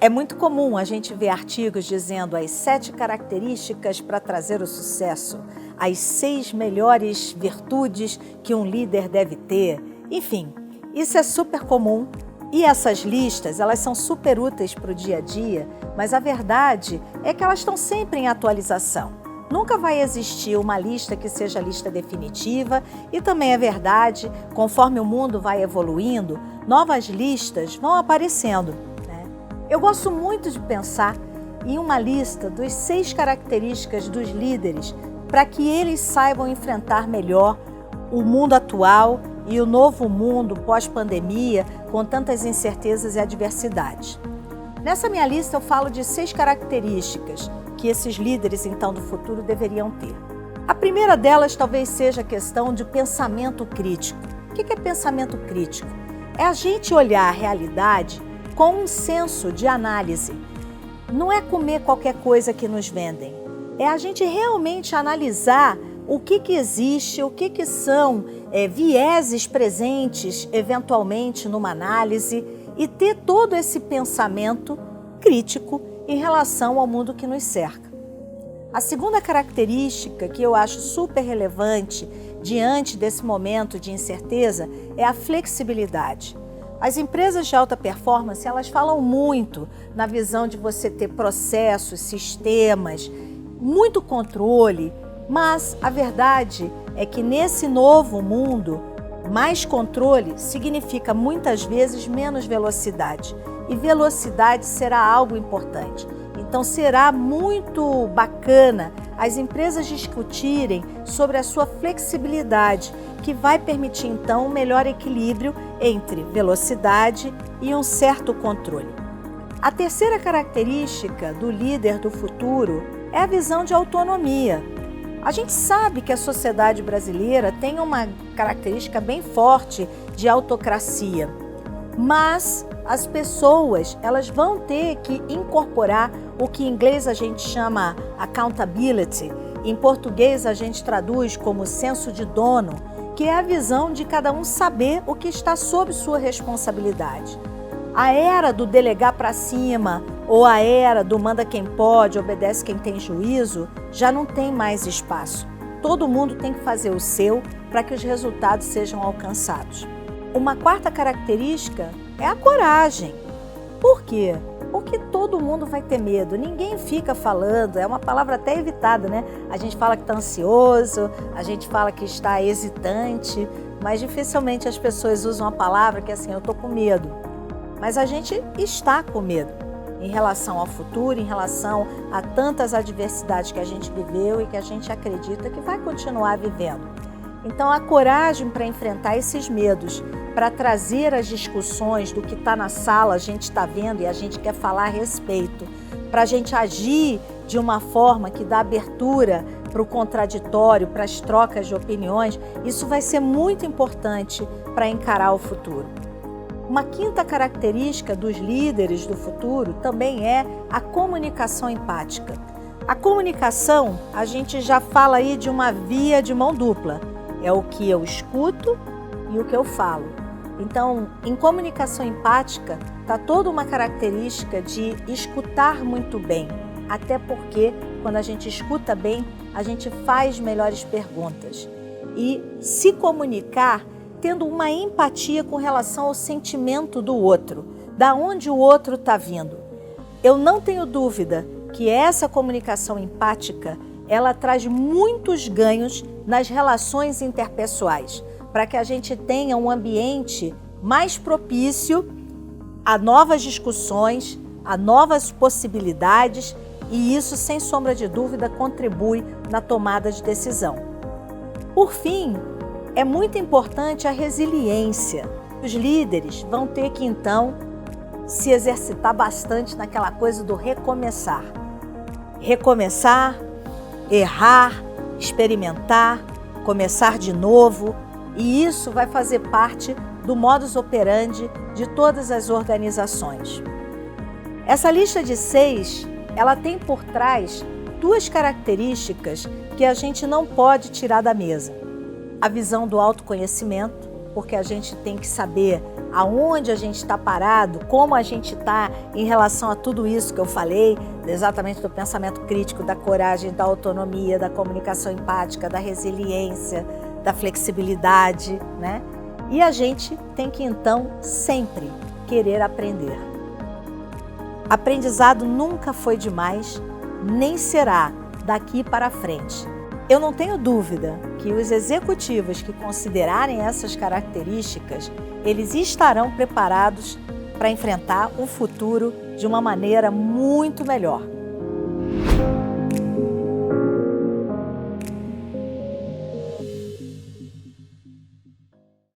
É muito comum a gente ver artigos dizendo as 7 características para trazer o sucesso, as 6 melhores virtudes que um líder deve ter. Enfim, isso é super comum e essas listas, elas são super úteis para o dia a dia, mas a verdade é que elas estão sempre em atualização. Nunca vai existir uma lista que seja a lista definitiva e também é verdade, conforme o mundo vai evoluindo, novas listas vão aparecendo. Eu gosto muito de pensar em uma lista dos 6 características dos líderes para que eles saibam enfrentar melhor o mundo atual e o novo mundo pós-pandemia com tantas incertezas e adversidades. Nessa minha lista eu falo de 6 características que esses líderes então do futuro deveriam ter. A primeira delas talvez seja a questão de pensamento crítico. O que é pensamento crítico? É a gente olhar a realidade com um senso de análise. Não é comer qualquer coisa que nos vendem. É a gente realmente analisar o que existe, o que são vieses presentes eventualmente numa análise e ter todo esse pensamento crítico em relação ao mundo que nos cerca. A segunda característica que eu acho super relevante diante desse momento de incerteza é a flexibilidade. As empresas de alta performance, elas falam muito na visão de você ter processos, sistemas, muito controle, mas a verdade é que nesse novo mundo, mais controle significa muitas vezes menos velocidade. E velocidade será algo importante. Então será muito bacana as empresas discutirem sobre a sua flexibilidade, que vai permitir então um melhor equilíbrio entre velocidade e um certo controle. A terceira característica do líder do futuro é a visão de autonomia. A gente sabe que a sociedade brasileira tem uma característica bem forte de autocracia, mas as pessoas elas vão ter que incorporar o que em inglês a gente chama accountability, em português a gente traduz como senso de dono, que é a visão de cada um saber o que está sob sua responsabilidade. A era do delegar para cima ou a era do manda quem pode, obedece quem tem juízo, já não tem mais espaço. Todo mundo tem que fazer o seu para que os resultados sejam alcançados. Uma quarta característica é a coragem. Por quê? Porque todo mundo vai ter medo, ninguém fica falando, é uma palavra até evitada, né? A gente fala que está ansioso, a gente fala que está hesitante, mas dificilmente as pessoas usam a palavra que é assim, eu estou com medo. Mas a gente está com medo em relação ao futuro, em relação a tantas adversidades que a gente viveu e que a gente acredita que vai continuar vivendo. Então a coragem para enfrentar esses medos, para trazer as discussões do que está na sala, a gente está vendo e a gente quer falar a respeito, para a gente agir de uma forma que dá abertura para o contraditório, para as trocas de opiniões, isso vai ser muito importante para encarar o futuro. Uma quinta característica dos líderes do futuro também é a comunicação empática. A comunicação, a gente já fala aí de uma via de mão dupla. É o que eu escuto e o que eu falo. Então, em comunicação empática, está toda uma característica de escutar muito bem. Até porque, quando a gente escuta bem, a gente faz melhores perguntas. E se comunicar tendo uma empatia com relação ao sentimento do outro, da onde o outro está vindo. Eu não tenho dúvida que essa comunicação empática, ela traz muitos ganhos nas relações interpessoais, para que a gente tenha um ambiente mais propício a novas discussões, a novas possibilidades, e isso, sem sombra de dúvida, contribui na tomada de decisão. Por fim, é muito importante a resiliência. Os líderes vão ter que, então, se exercitar bastante naquela coisa do recomeçar. Recomeçar, errar, experimentar, começar de novo, e isso vai fazer parte do modus operandi de todas as organizações. Essa lista de 6, ela tem por trás 2 características que a gente não pode tirar da mesa. A visão do autoconhecimento porque a gente tem que saber aonde a gente está parado, como a gente está em relação a tudo isso que eu falei, exatamente do pensamento crítico, da coragem, da autonomia, da comunicação empática, da resiliência, da flexibilidade, né? E a gente tem que, então, sempre querer aprender. Aprendizado nunca foi demais, nem será daqui para frente. Eu não tenho dúvida que os executivos que considerarem essas características, eles estarão preparados para enfrentar o futuro de uma maneira muito melhor.